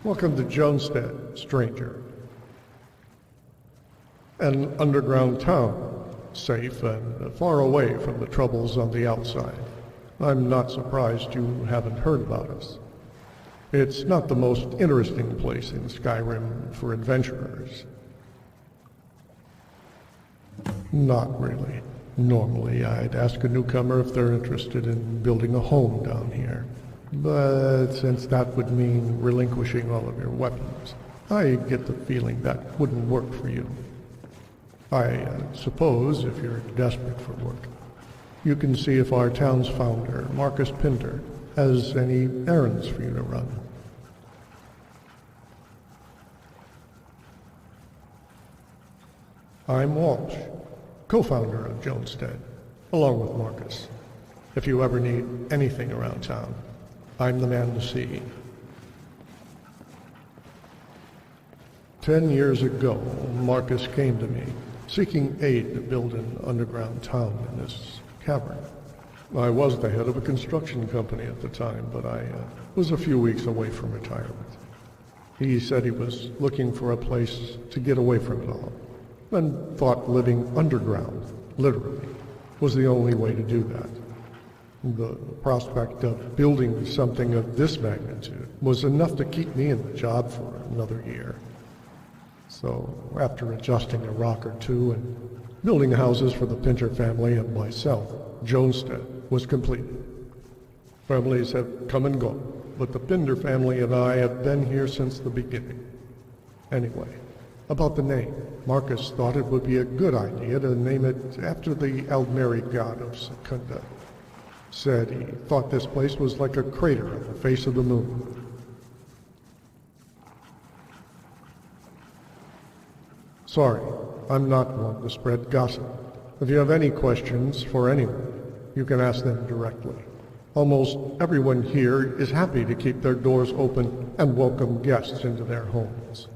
Welcome to Jonestead, stranger. An underground town, safe and far away from the troubles on the outside. I'm not surprised you haven't heard about us. It's not the most interesting place in Skyrim for adventurers. Not really. Normally, I'd ask a newcomer if they're interested in building a home down here. But since that would mean relinquishing all of your weapons, I get the feeling that wouldn't work for you. I suppose if you're desperate for work, you can see if our town's founder, Marcus Pinders, has any errands for you to run. I'm Walsh, co-founder of Jonestead, along with Marcus. If you ever need anything around town, I'm the man to see. 10 years ago, Marcus came to me, seeking aid to build an underground town in this cavern. I was the head of a construction company at the time, but I was a few weeks away from retirement. He said he was looking for a place to get away from it all, and thought living underground, literally, was the only way to do that. The prospect of building something of this magnitude was enough to keep me in the job for another year. So, after adjusting a rock or two and building houses for the Pinter family and myself, Jonestead was completed. Families have come and gone, but the Pinder family and I have been here since the beginning. Anyway, about the name, Marcus thought it would be a good idea to name it after the Aldmeri god of Secunda. Said he thought this place was like a crater on the face of the moon. Sorry, I'm not one to spread gossip. If you have any questions for anyone, you can ask them directly. Almost everyone here is happy to keep their doors open and welcome guests into their homes.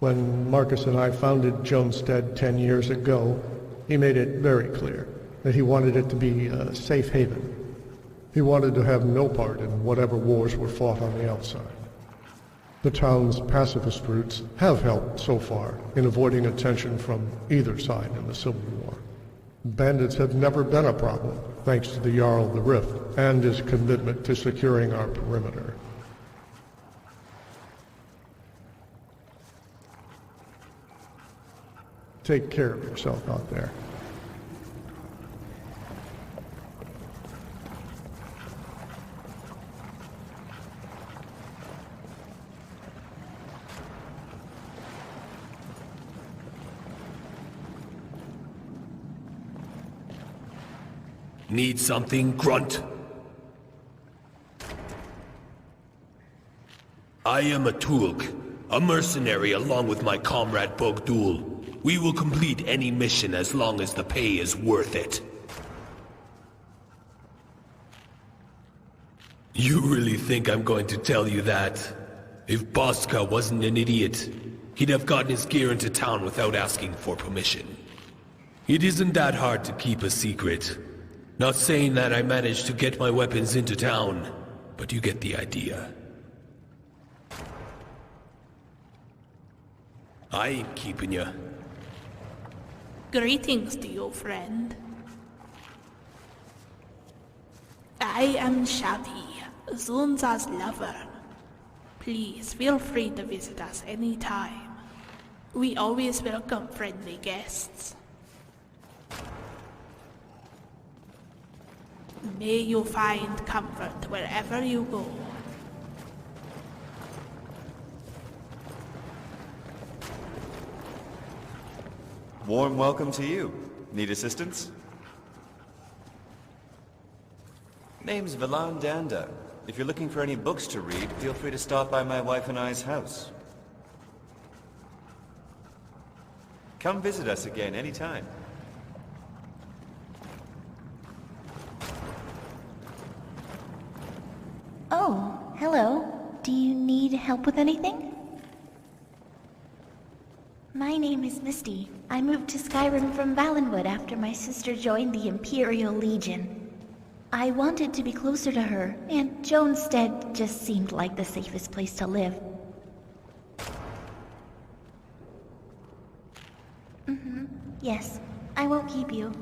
When Marcus and I founded Jonestead 10 years ago, he made it very clear that he wanted it to be a safe haven. He wanted to have no part in whatever wars were fought on the outside. The town's pacifist roots have helped so far in avoiding attention from either side in the Civil War. Bandits have never been a problem, thanks to the Jarl of the Rift and his commitment to securing our perimeter. Take care of yourself out there. Need something, Grunt? I am a Tulk, a mercenary along with my comrade Bogdul. We will complete any mission as long as the pay is worth it. You really think I'm going to tell you that? If Bosca wasn't an idiot, he'd have gotten his gear into town without asking for permission. It isn't that hard to keep a secret. Not saying that I managed to get my weapons into town, but you get the idea. I ain't keeping ya. Greetings to you, friend. I am Shavi, Zunza's lover. Please feel free to visit us anytime. We always welcome friendly guests. May you find comfort wherever you go. Warm welcome to you. Need assistance? Name's Vilan Danda. If you're looking for any books to read, feel free to stop by my wife and I's house. Come visit us again anytime. Oh, hello. Do you need help with anything? My name is Misty. I moved to Skyrim from Valenwood after my sister joined the Imperial Legion. I wanted to be closer to her, and Jonestead just seemed like the safest place to live. Yes, I won't keep you.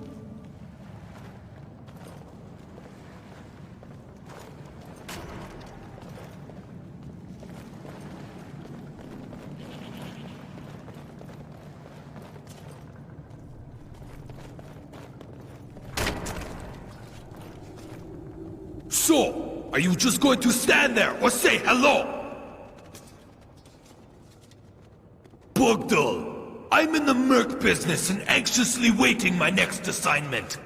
So, are you just going to stand there or say hello? Bogdal, I'm in the merc business and anxiously waiting my next assignment.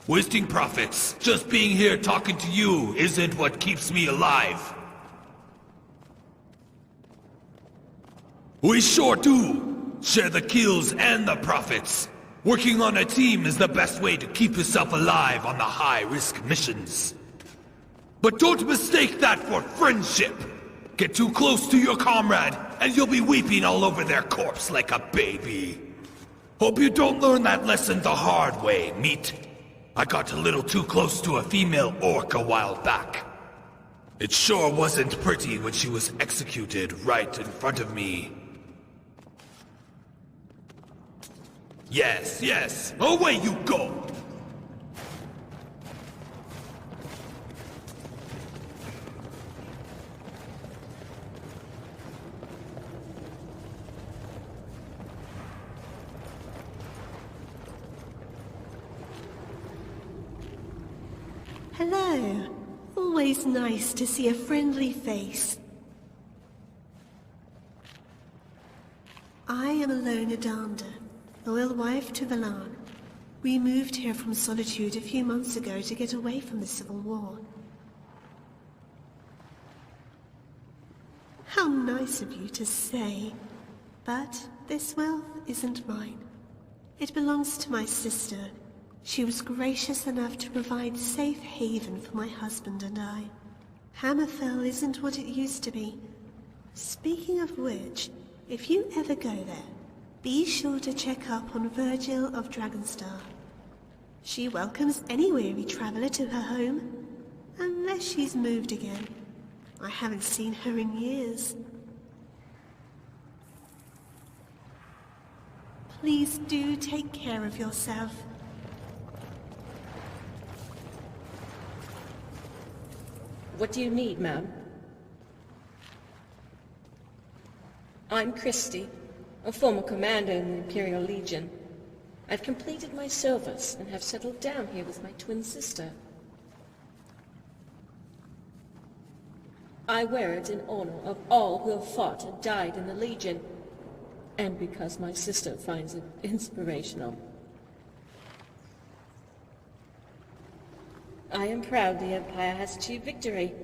Wasting profits, just being here talking to you isn't what keeps me alive. We sure do. Share the kills and the profits. Working on a team is the best way to keep yourself alive on the high-risk missions. But don't mistake that for friendship. Get too close to your comrade, and you'll be weeping all over their corpse like a baby. Hope you don't learn that lesson the hard way, meat. I got a little too close to a female orc a while back. It sure wasn't pretty when she was executed right in front of me. Yes, yes, away you go! Hello. Always nice to see a friendly face. I am Alona Danda, loyal wife to Valan. We moved here from Solitude a few months ago to get away from the Civil War. How nice of you to say. But this wealth isn't mine. It belongs to my sister. She was gracious enough to provide safe haven for my husband and I. Hammerfell isn't what it used to be. Speaking of which, if you ever go there, be sure to check up on Virgil of Dragonstar. She welcomes any weary traveler to her home, unless she's moved again. I haven't seen her in years. Please do take care of yourself. What do you need, ma'am? I'm Christie, a former commander in the Imperial Legion. I've completed my service and have settled down here with my twin sister. I wear it in honor of all who have fought and died in the Legion, and because my sister finds it inspirational. I am proud the Empire has achieved victory.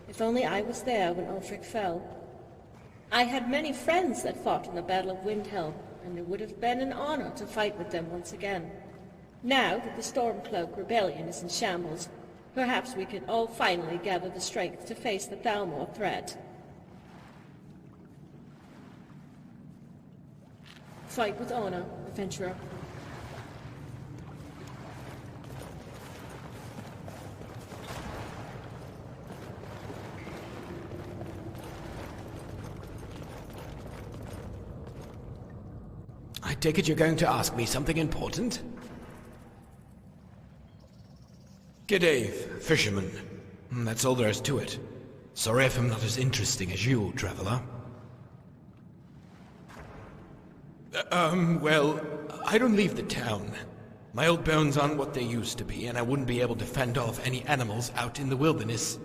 If only I was there when Ulfric fell. I had many friends that fought in the Battle of Windhelm, and it would have been an honor to fight with them once again. Now that the Stormcloak Rebellion is in shambles, perhaps we can all finally gather the strength to face the Thalmor threat. Fight with honor, adventurer. I take it you're going to ask me something important? G'day, fisherman. That's all there is to it. Sorry if I'm not as interesting as you, traveler. Well, I don't leave the town. My old bones aren't what they used to be, and I wouldn't be able to fend off any animals out in the wilderness.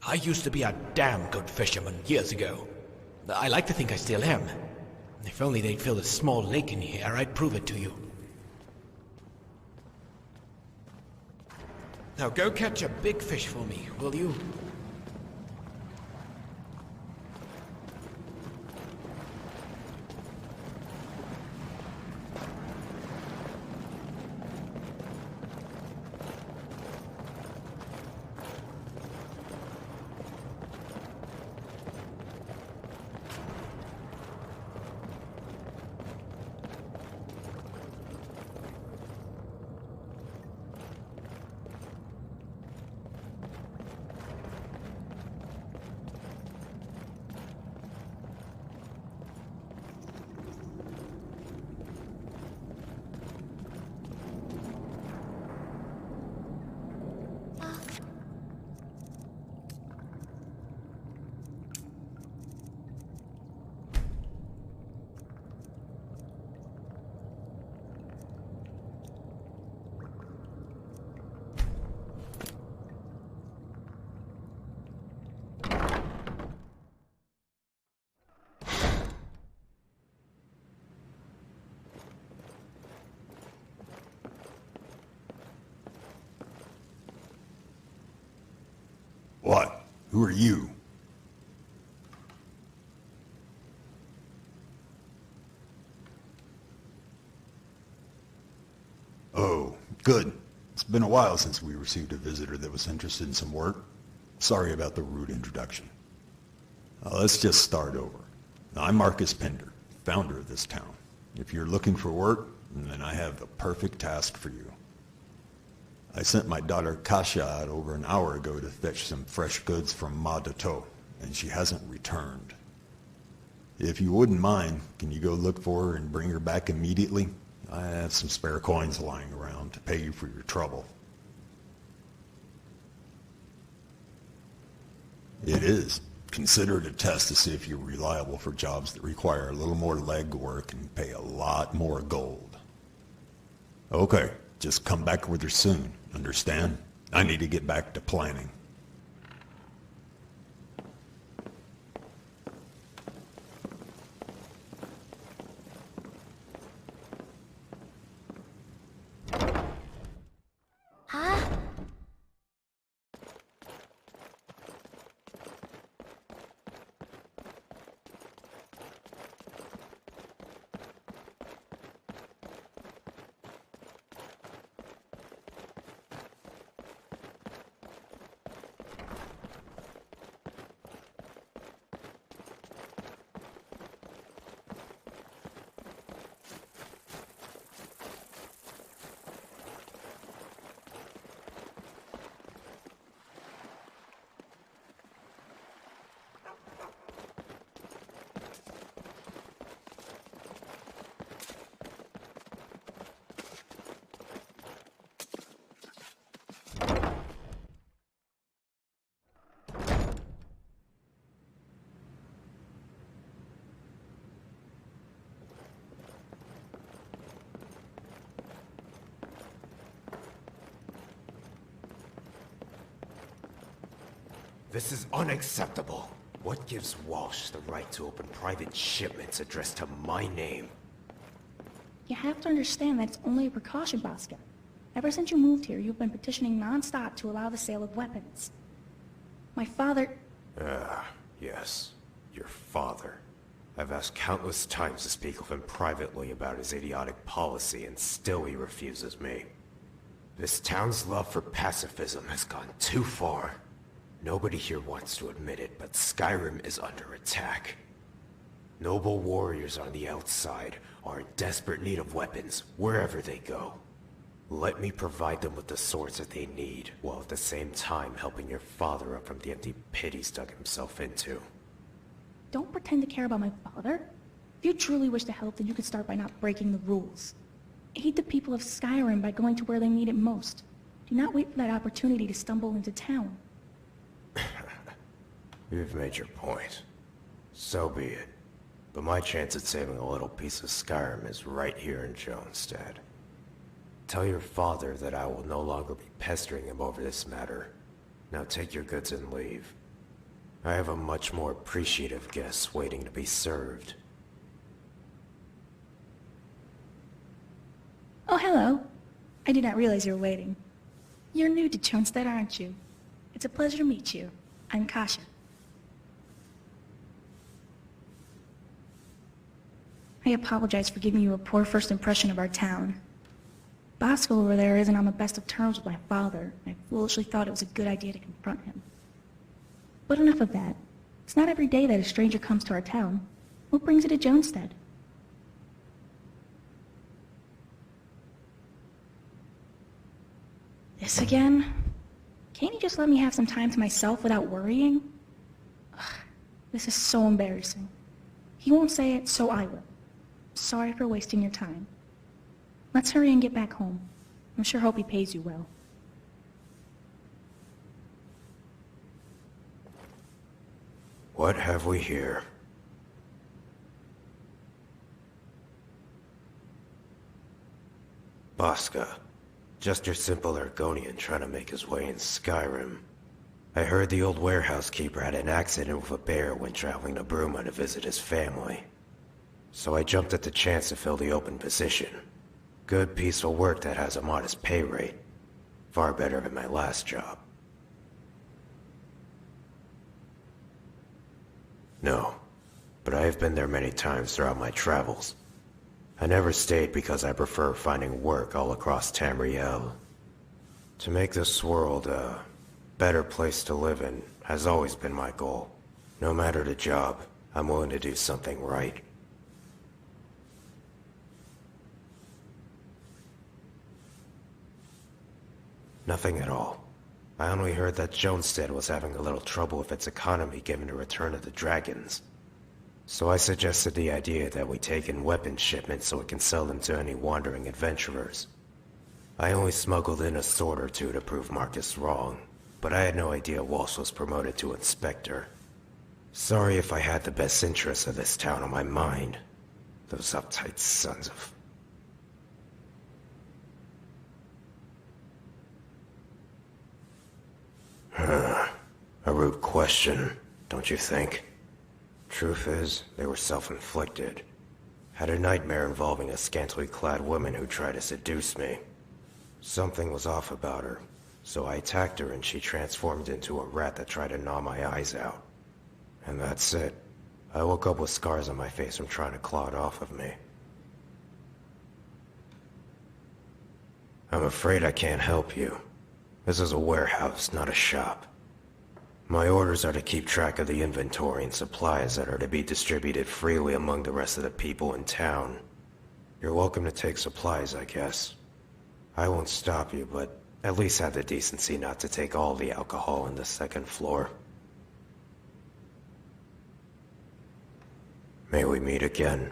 I used to be a damn good fisherman years ago. I like to think I still am. If only they'd fill a small lake in here, I'd prove it to you. Now go catch a big fish for me, will you? Who are you? Oh, good. It's been a while since we received a visitor that was interested in some work. Sorry about the rude introduction. Let's just start over. I'm Marcus Pinder, founder of this town. If you're looking for work, then I have the perfect task for you. I sent my daughter Kasia out over an hour ago to fetch some fresh goods from Ma Dato, and she hasn't returned. If you wouldn't mind, can you go look for her and bring her back immediately? I have some spare coins lying around to pay you for your trouble. It is. Consider it a test to see if you're reliable for jobs that require a little more leg work and pay a lot more gold. Okay, just come back with her soon, understand? I need to get back to planning. Huh? This is unacceptable. What gives Walsh the right to open private shipments addressed to my name? You have to understand that it's only a precaution, Bosca. Ever since you moved here, you've been petitioning non-stop to allow the sale of weapons. My father... Yes. Your father. I've asked countless times to speak with him privately about his idiotic policy, and still he refuses me. This town's love for pacifism has gone too far. Nobody here wants to admit it, but Skyrim is under attack. Noble warriors on the outside are in desperate need of weapons, wherever they go. Let me provide them with the swords that they need, while at the same time helping your father up from the empty pit he's dug himself into. Don't pretend to care about my father. If you truly wish to help, then you could start by not breaking the rules. Aid the people of Skyrim by going to where they need it most. Do not wait for that opportunity to stumble into town. You've made your point. So be it. But my chance at saving a little piece of Skyrim is right here in Jonestead. Tell your father that I will no longer be pestering him over this matter. Now take your goods and leave. I have a much more appreciative guest waiting to be served. Oh, hello. I did not realize you were waiting. You're new to Jonestead, aren't you? It's a pleasure to meet you. I'm Kasia. I apologize for giving you a poor first impression of our town. Bosco over there isn't on the best of terms with my father, and I foolishly thought it was a good idea to confront him. But enough of that. It's not every day that a stranger comes to our town. What brings you to Jonestead? This again? Can't you just let me have some time to myself without worrying? Ugh, this is so embarrassing. He won't say it, so I will. Sorry for wasting your time. Let's hurry and get back home. I'm sure hope he pays you well. What have we here? Bosca. Just your simple Argonian trying to make his way in Skyrim. I heard the old warehouse keeper had an accident with a bear when traveling to Bruma to visit his family. So I jumped at the chance to fill the open position. Good peaceful work that has a modest pay rate. Far better than my last job. No, but I have been there many times throughout my travels. I never stayed because I prefer finding work all across Tamriel. To make this world a better place to live in has always been my goal. No matter the job, I'm willing to do something right. Nothing at all. I only heard that Jonestead was having a little trouble with its economy given the return of the dragons. So I suggested the idea that we take in weapon shipments so we can sell them to any wandering adventurers. I only smuggled in a sword or two to prove Marcus wrong, but I had no idea Walsh was promoted to inspector. Sorry if I had the best interests of this town on my mind. Those uptight sons of... A rude question, don't you think? Truth is, they were self-inflicted. Had a nightmare involving a scantily clad woman who tried to seduce me. Something was off about her, so I attacked her and she transformed into a rat that tried to gnaw my eyes out. And that's it. I woke up with scars on my face from trying to claw it off of me. I'm afraid I can't help you. This is a warehouse, not a shop. My orders are to keep track of the inventory and supplies that are to be distributed freely among the rest of the people in town. You're welcome to take supplies, I guess. I won't stop you, but at least have the decency not to take all the alcohol on the second floor. May we meet again.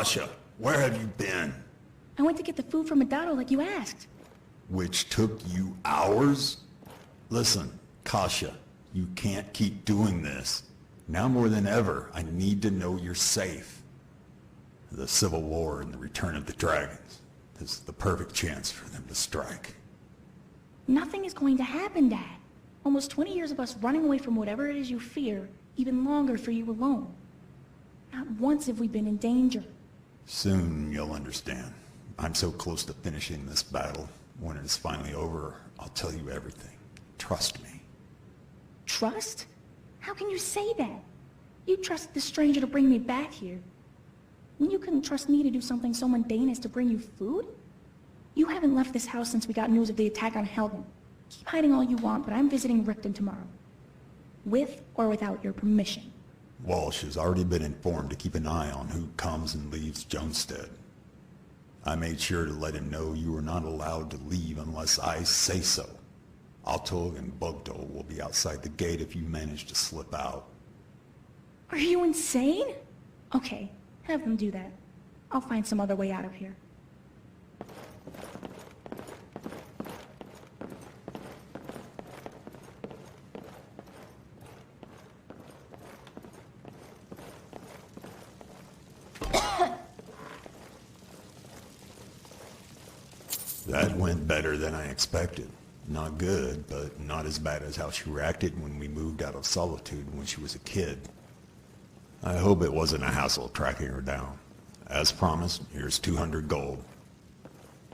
Kasha, where have you been? I went to get the food from Adado like you asked. Which took you hours? Listen, Kasha, you can't keep doing this. Now more than ever, I need to know you're safe. The Civil War and the return of the dragons. This is the perfect chance for them to strike. Nothing is going to happen, Dad. Almost 20 years of us running away from whatever it is you fear, even longer for you alone. Not once have we been in danger. Soon you'll understand. I'm so close to finishing this battle. When it is finally over, I'll tell you everything. Trust me. Trust? How can you say that? You trusted the stranger to bring me back here. And you couldn't trust me to do something so mundane as to bring you food? You haven't left this house since we got news of the attack on Helgen. Keep hiding all you want, but I'm visiting Rickton tomorrow. With or without your permission. Walsh has already been informed to keep an eye on who comes and leaves Jonestead. I made sure to let him know you are not allowed to leave unless I say so. Altog and Bugdol will be outside the gate if you manage to slip out. Are you insane? Okay, Have them do that. I'll find some other way out of here. That went better than I expected. Not good, but not as bad as how she reacted when we moved out of Solitude when she was a kid. I hope it wasn't a hassle tracking her down. As promised, here's 200 gold.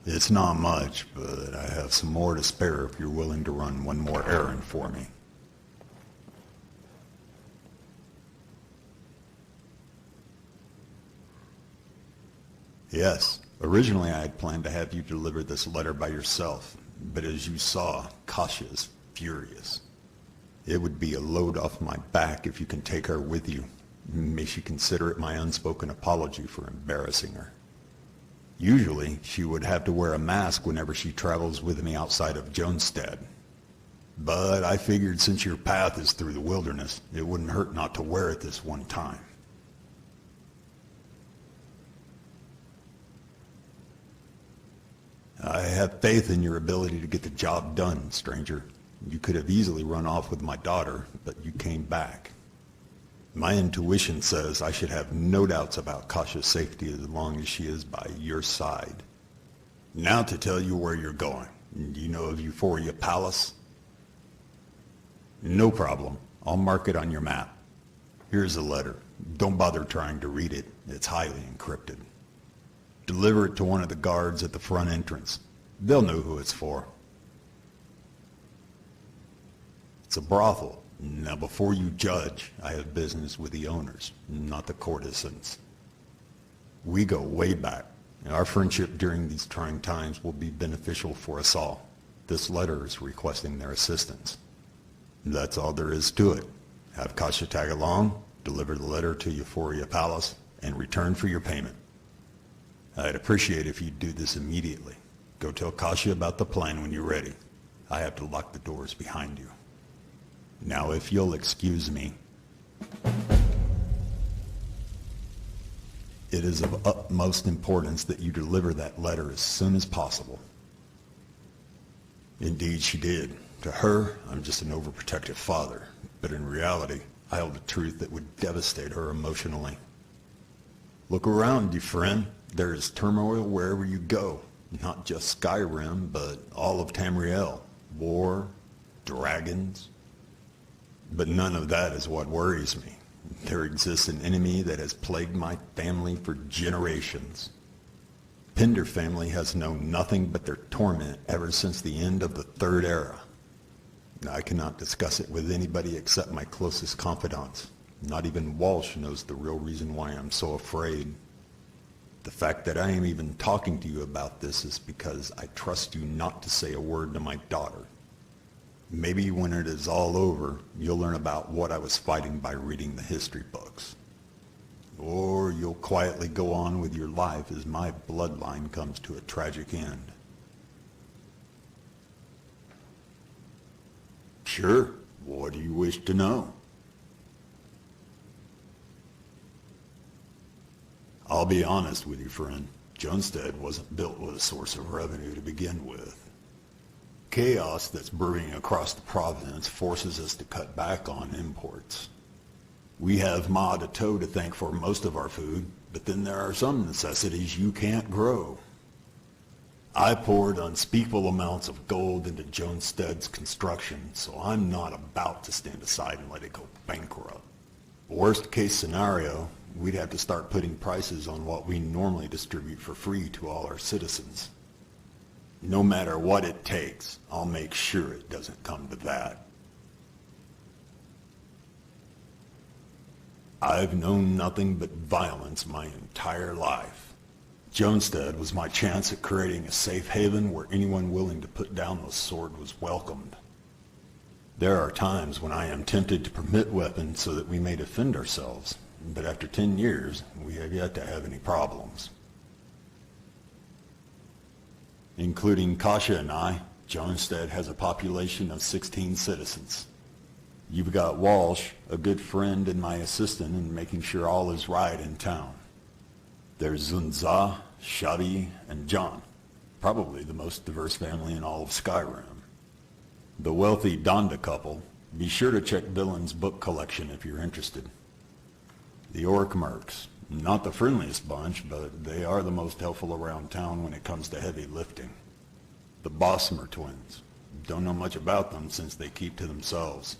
It's not much, but I have some more to spare if you're willing to run one more errand for me. Yes, originally I had planned to have you deliver this letter by yourself, but as you saw, Kasha is furious. It would be a load off my back if you can take her with you. May she consider it my unspoken apology for embarrassing her. Usually, she would have to wear a mask whenever she travels with me outside of Jonestead. But I figured since your path is through the wilderness, it wouldn't hurt not to wear it this one time. I have faith in your ability to get the job done, stranger. You could have easily run off with my daughter, but you came back. My intuition says I should have no doubts about Kasha's safety as long as she is by your side. Now to tell you where you're going. Do you know of Euphoria Palace? No problem. I'll mark it on your map. Here's a letter. Don't bother trying to read it. It's highly encrypted. Deliver it to one of the guards at the front entrance. They'll know who it's for. It's a brothel. Now before you judge, I have business with the owners, not the courtesans. We go way back. Our friendship during these trying times will be beneficial for us all. This letter is requesting their assistance. That's all there is to it. Have Kasha tag along, deliver the letter to Euphoria Palace, and return for your payment. I'd appreciate if you'd do this immediately. Go tell Kasha about the plan when you're ready. I have to lock the doors behind you. Now, if you'll excuse me. It is of utmost importance that you deliver that letter as soon as possible. Indeed, she did. To her, I'm just an overprotective father. But in reality, I held a truth that would devastate her emotionally. Look around you, friend. There is turmoil wherever you go. Not just Skyrim, but all of Tamriel. War, dragons. But none of that is what worries me. There exists an enemy that has plagued my family for generations. Pinder family has known nothing but their torment ever since the end of the Third Era. I cannot discuss it with anybody except my closest confidants. Not even Walsh knows the real reason why I'm so afraid. The fact that I am even talking to you about this is because I trust you not to say a word to my daughter. Maybe when it is all over, you'll learn about what I was fighting by reading the history books. Or you'll quietly go on with your life as my bloodline comes to a tragic end. Sure. What do you wish to know? I'll be honest with you, friend. Jonestead wasn't built with a source of revenue to begin with. Chaos that's brewing across the province forces us to cut back on imports. We have Ma de Toe to thank for most of our food, but then there are some necessities you can't grow. I poured unspeakable amounts of gold into Jonestead's construction, so I'm not about to stand aside and let it go bankrupt. Worst case scenario, we'd have to start putting prices on what we normally distribute for free to all our citizens. No matter what it takes, I'll make sure it doesn't come to that. I've known nothing but violence my entire life. Jonestead was my chance at creating a safe haven where anyone willing to put down the sword was welcomed. There are times when I am tempted to permit weapons so that we may defend ourselves, but after 10 years, we have yet to have any problems. Including Kasha and I, Jonestead has a population of 16 citizens. You've got Walsh, a good friend and my assistant in making sure all is right in town. There's Zunza, Shadi, and John. Probably the most diverse family in all of Skyrim. The wealthy Donda couple. Be sure to check Dylan's book collection if you're interested. The Orc Mercs. Not the friendliest bunch, but they are the most helpful around town when it comes to heavy lifting. The Bossmer twins. Don't know much about them since they keep to themselves.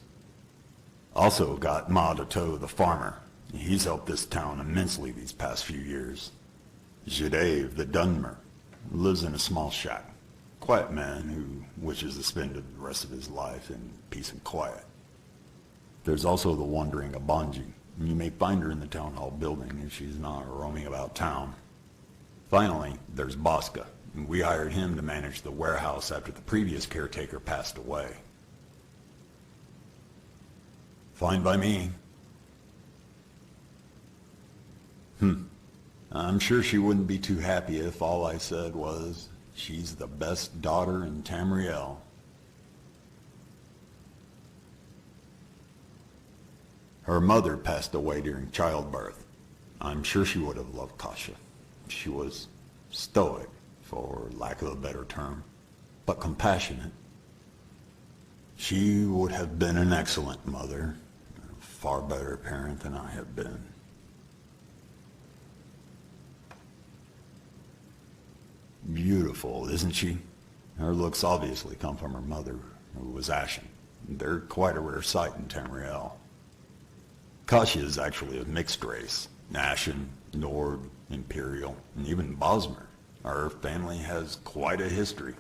Also got Ma Dato the farmer. He's helped this town immensely these past few years. Jadave the Dunmer. Lives in a small shack. Quiet man who wishes to spend the rest of his life in peace and quiet. There's also the wandering Abanji. You may find her in the town hall building if she's not roaming about town. Finally, there's Bosca. We hired him to manage the warehouse after the previous caretaker passed away. Fine by me. I'm sure she wouldn't be too happy if all I said was, she's the best daughter in Tamriel. Her mother passed away during childbirth. I'm sure she would have loved Kasha. She was stoic, for lack of a better term, but compassionate. She would have been an excellent mother, a far better parent than I have been. Beautiful, isn't she? Her looks obviously come from her mother, who was Ashen. They're quite a rare sight in Tamriel. Kasha is actually a mixed race. Ashen, Nord, Imperial, and even Bosmer. Our family has quite a history.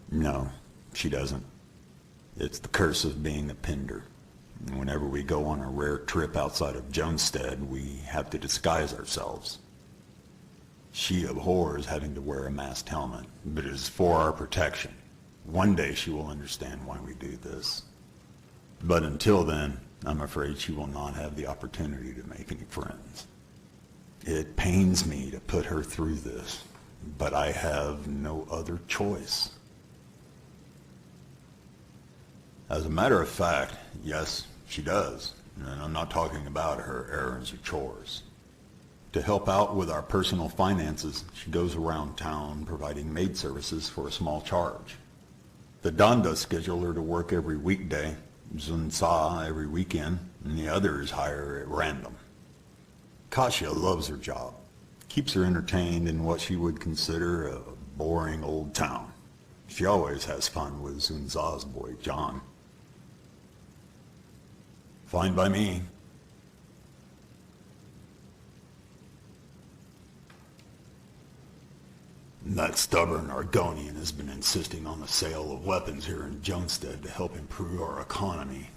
No, she doesn't. It's the curse of being a Pinder. Whenever we go on a rare trip outside of Jonestead, we have to disguise ourselves. She abhors having to wear a masked helmet, but it is for our protection. One day she will understand why we do this. But until then, I'm afraid she will not have the opportunity to make any friends. It pains me to put her through this, but I have no other choice. As a matter of fact, yes, she does. And I'm not talking about her errands or chores. To help out with our personal finances, she goes around town providing maid services for a small charge. The Donda schedule her to work every weekday, Zunsa every weekend, and the others hire at random. Kasha loves her job. Keeps her entertained in what she would consider a boring old town. She always has fun with Zunza's boy, John. Fine by me. That stubborn Argonian has been insisting on the sale of weapons here in Jonestead to help improve our economy.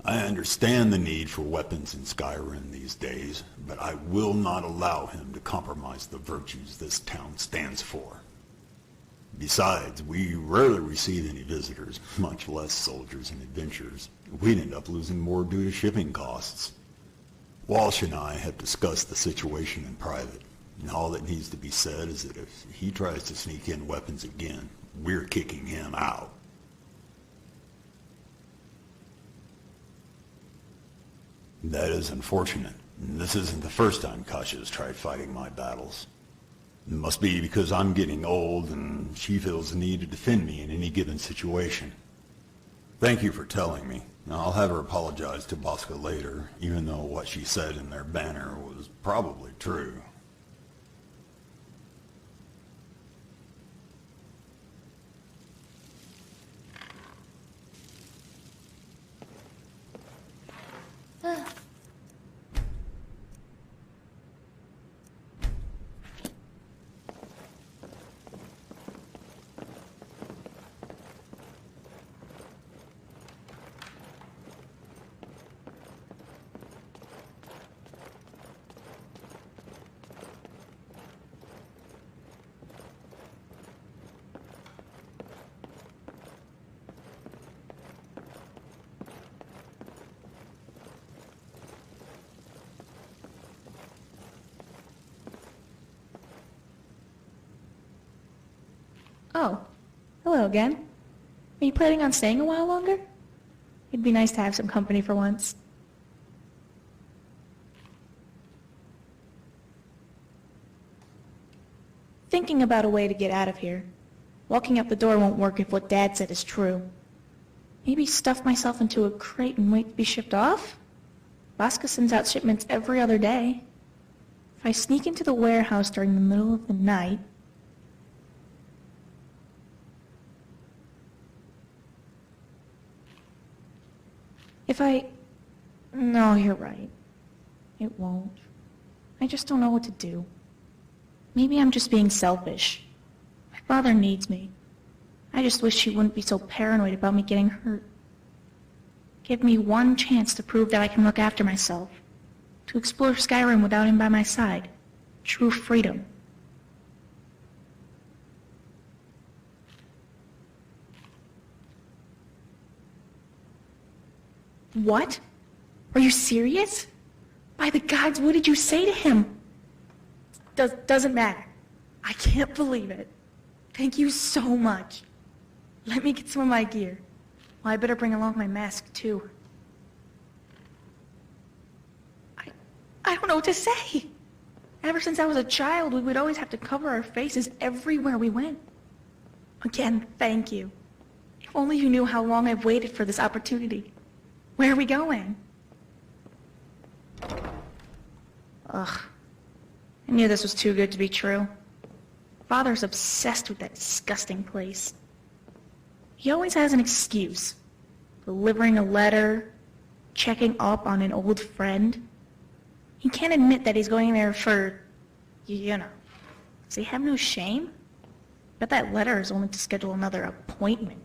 I understand the need for weapons in Skyrim these days, but I will not allow him to compromise the virtues this town stands for. Besides, we rarely receive any visitors, much less soldiers and adventurers. We'd end up losing more due to shipping costs. Walsh and I have discussed the situation in private. And all that needs to be said is that if he tries to sneak in weapons again, we're kicking him out. That is unfortunate. This isn't the first time Kasha has tried fighting my battles. It must be because I'm getting old and she feels the need to defend me in any given situation. Thank you for telling me. I'll have her apologize to Bosca later, even though what she said in their banner was probably true. Oh, hello again. Are you planning on staying a while longer? It'd be nice to have some company for once. thinking about a way to get out of here. Walking out the door won't work if what Dad said is true. Maybe stuff myself into a crate and wait to be shipped off? Bosca sends out shipments every other day. If I sneak into the warehouse during the middle of the night... No, you're right. It won't. I just don't know what to do. Maybe I'm just being selfish. My father needs me. I just wish he wouldn't be so paranoid about me getting hurt. Give me one chance to prove that I can look after myself. To explore Skyrim without him by my side. True freedom. What? Are you serious? By the gods, what did you say to him? Doesn't matter. I can't believe it. Thank you so much. Let me get some of my gear. Well, I better bring along my mask, too. I don't know what to say. Ever since I was a child, we would always have to cover our faces everywhere we went. Again, thank you. If only you knew how long I've waited for this opportunity. Where are we going? Ugh. I knew this was too good to be true. Father's obsessed with that disgusting place. He always has an excuse. Delivering a letter, checking up on an old friend. He can't admit that he's going there for, you know. Does he have no shame? Bet that letter is only to schedule another appointment.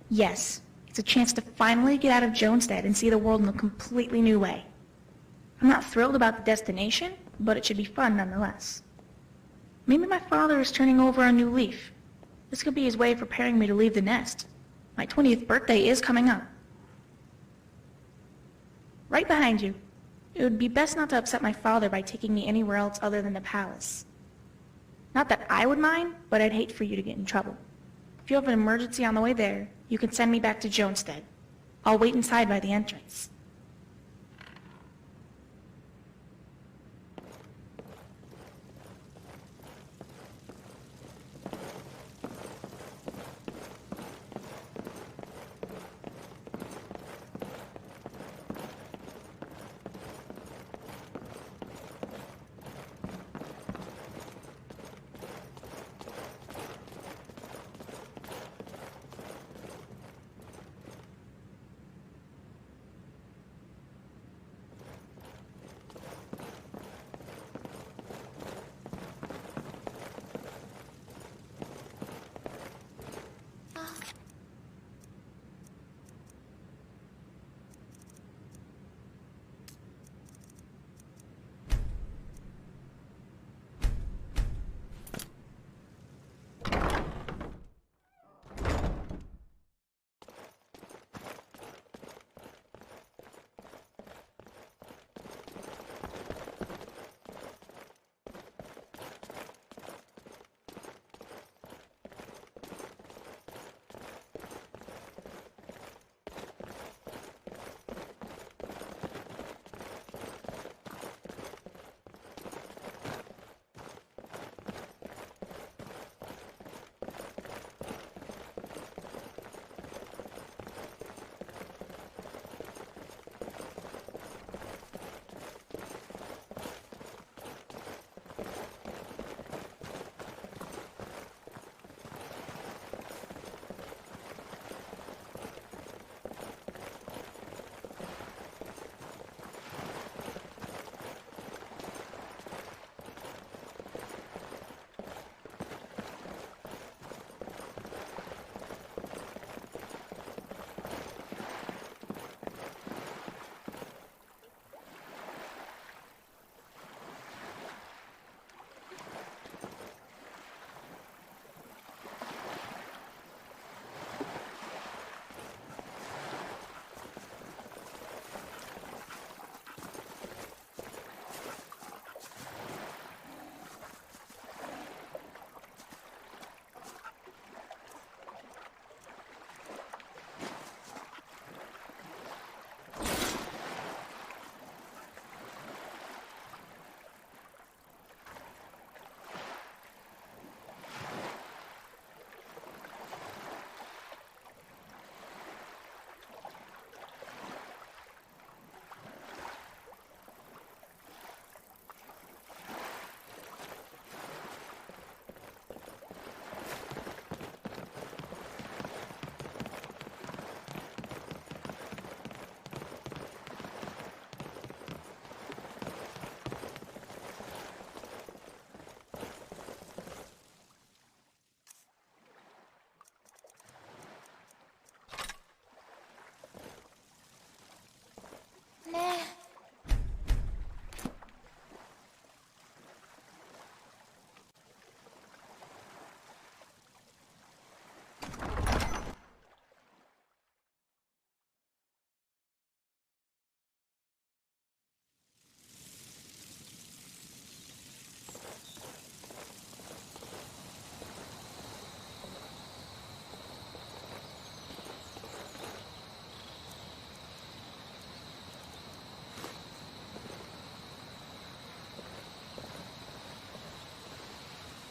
Yes, it's a chance to finally get out of Jonestead and see the world in a completely new way. I'm not thrilled about the destination, but it should be fun nonetheless. Maybe my father is turning over a new leaf. This could be his way of preparing me to leave the nest. My 20th birthday is coming up. Right behind you. It would be best not to upset my father by taking me anywhere else other than the palace. Not that I would mind, but I'd hate for you to get in trouble. If you have an emergency on the way there, you can send me back to Jonestead. I'll wait inside by the entrance.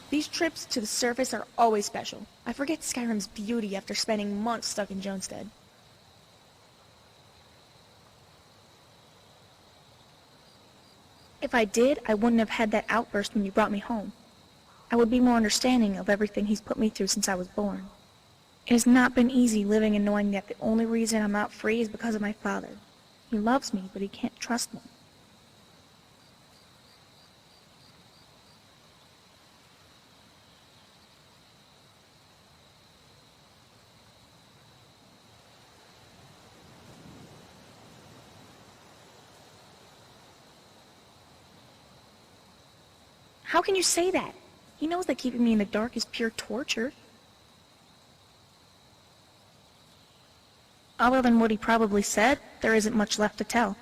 These trips to the surface are always special. I forget Skyrim's beauty after spending months stuck in Jonestead. If I did, I wouldn't have had that outburst when you brought me home. I would be more understanding of everything he's put me through since I was born. It has not been easy living and knowing that the only reason I'm not free is because of my father. He loves me, but he can't trust me. How can you say that? He knows that keeping me in the dark is pure torture. Other than what he probably said, there isn't much left to tell.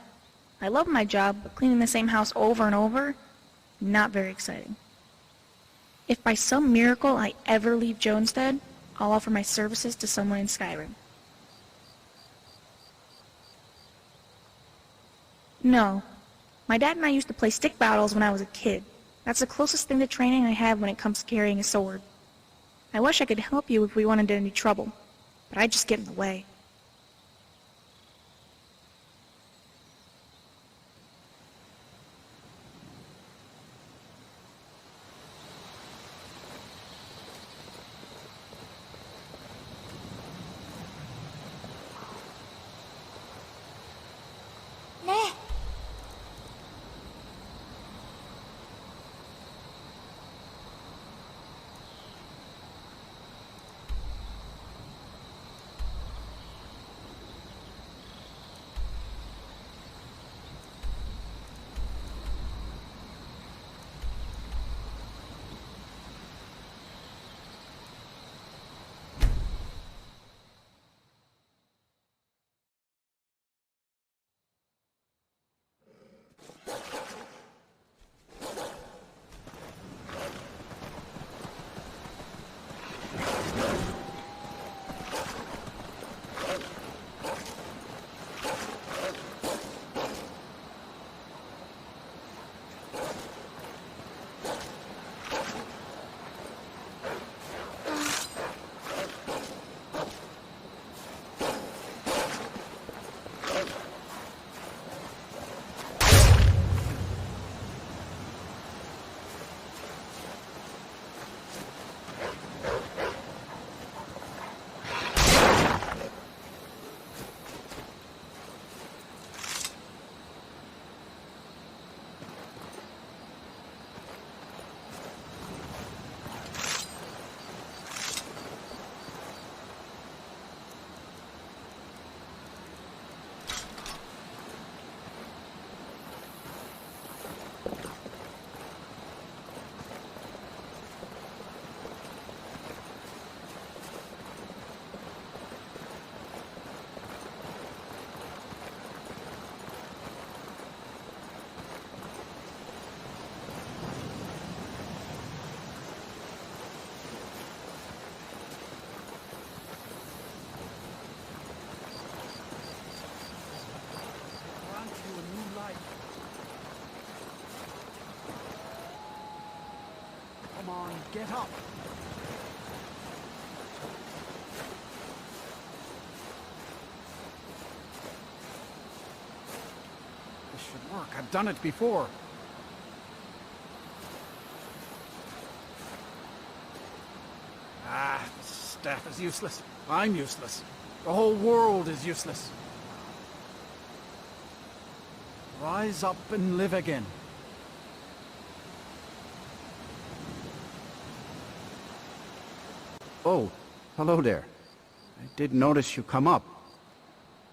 I love my job, but cleaning the same house over and over, not very exciting. If by some miracle I ever leave Jonestead, I'll offer my services to someone in Skyrim. No. My dad and I used to play stick battles when I was a kid. That's the closest thing to training I have when it comes to carrying a sword. I wish I could help you if we wanted any trouble, but I'd just get in the way. Come on, get up! This should work. I've done it before. Ah, the staff is useless. I'm useless. The whole world is useless. Rise up and live again. Oh, hello there. I did notice you come up.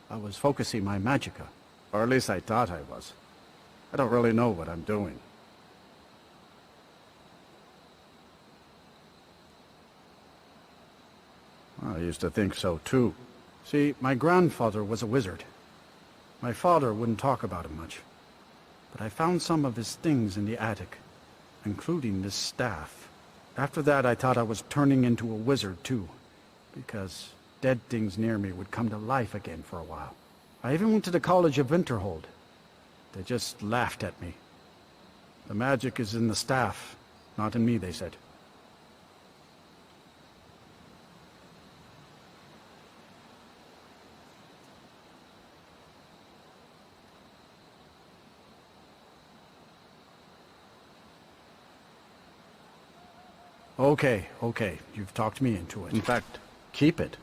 I was focusing my magicka, or at least I thought I was. I don't really know what I'm doing. I used to think so too. See, my grandfather was a wizard. My father wouldn't talk about him much. But I found some of his things in the attic, including this staff. After that, I thought I was turning into a wizard, too, because dead things near me would come to life again for a while. I even went to the College of Winterhold. They just laughed at me. The magic is in the staff, not in me, they said. Okay. You've talked me into it. In fact, keep it.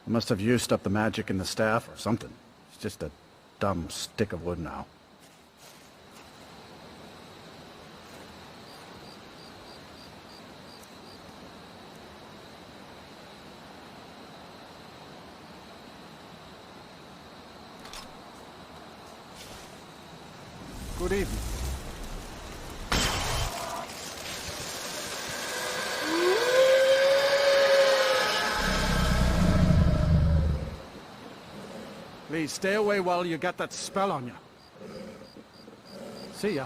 I must have used up the magic in the staff or something. It's just a dumb stick of wood now. Good evening. Please, stay away while you got that spell on you. See ya.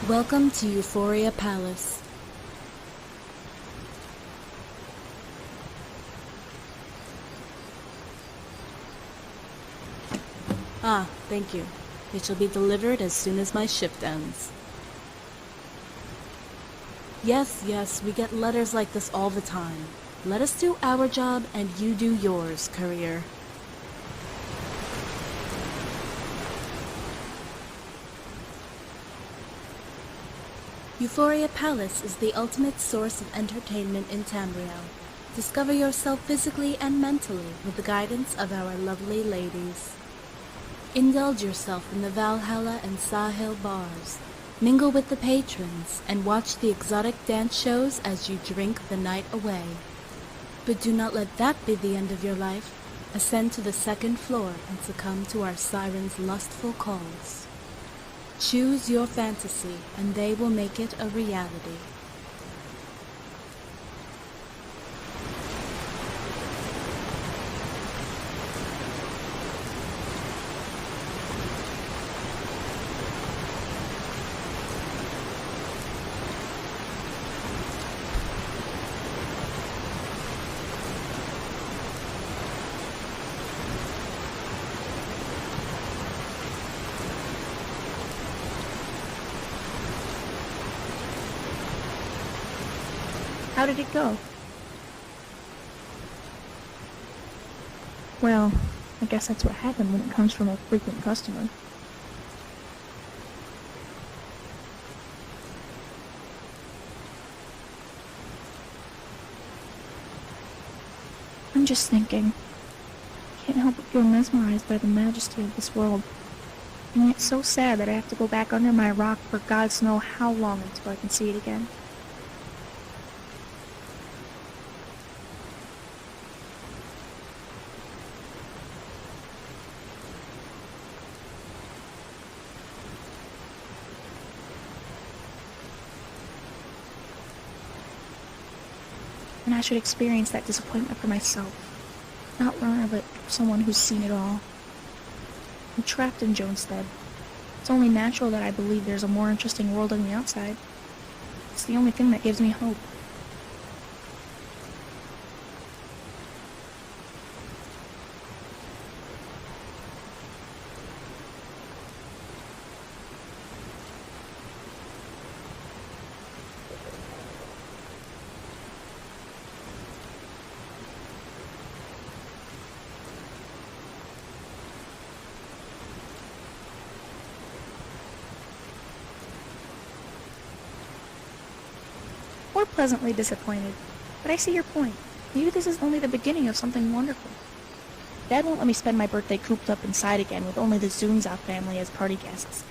Welcome to Euphoria Palace. Ah, thank you. It shall be delivered as soon as my shift ends. Yes, we get letters like this all the time. Let us do our job and you do yours, courier. Euphoria Palace is the ultimate source of entertainment in Tamriel. Discover yourself physically and mentally with the guidance of our lovely ladies. Indulge yourself in the Valhalla and Sahil bars. Mingle with the patrons and watch the exotic dance shows as you drink the night away. But do not let that be the end of your life. Ascend to the second floor and succumb to our sirens' lustful calls. Choose your fantasy, and they will make it a reality. How did it go? Well, I guess that's what happened when it comes from a frequent customer. I'm just thinking. Can't help but feel mesmerized by the majesty of this world. And it's so sad that I have to go back under my rock for gods know how long until I can see it again. And I should experience that disappointment for myself. Not learn of it from someone who's seen it all. I'm trapped in Jonestead. It's only natural that I believe there's a more interesting world on the outside. It's the only thing that gives me hope. Or pleasantly disappointed. But I see your point. Maybe this is only the beginning of something wonderful. Dad won't let me spend my birthday cooped up inside again with only the Zunza family as party guests.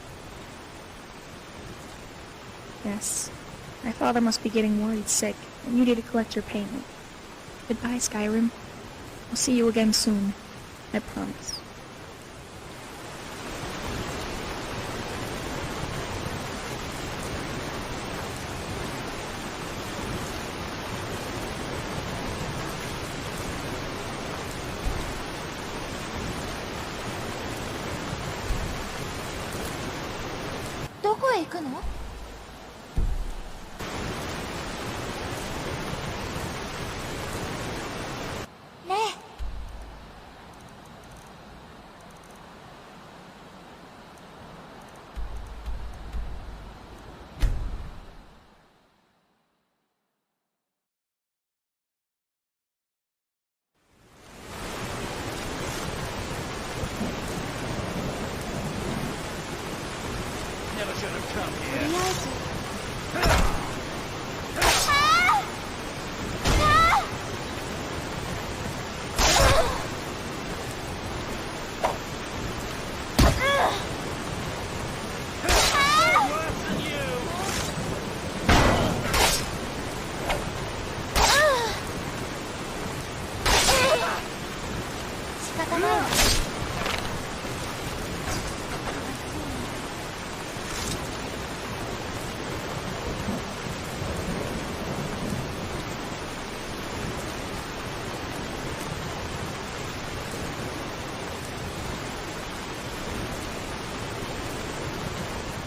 Yes, my father must be getting worried sick and you need to collect your payment. Goodbye, Skyrim. I'll see you again soon. I promise.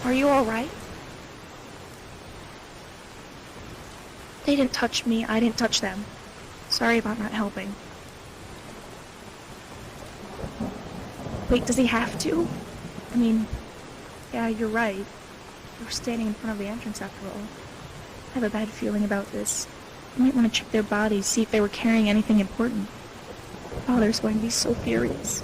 Are you all right? They didn't touch me, I didn't touch them. Sorry about not helping. Wait, does he have to? I mean, yeah, you're right. We're standing in front of the entrance after all. I have a bad feeling about this. I might want to check their bodies, see if they were carrying anything important. Father's going to be so furious.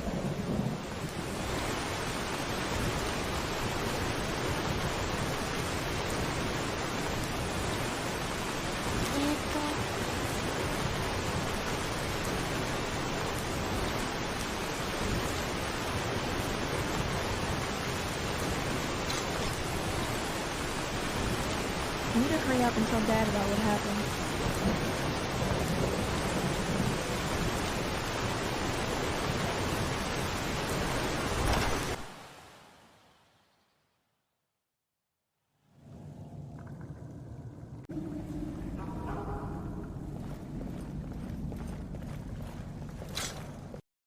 I need to hurry up and tell Dad about what happened.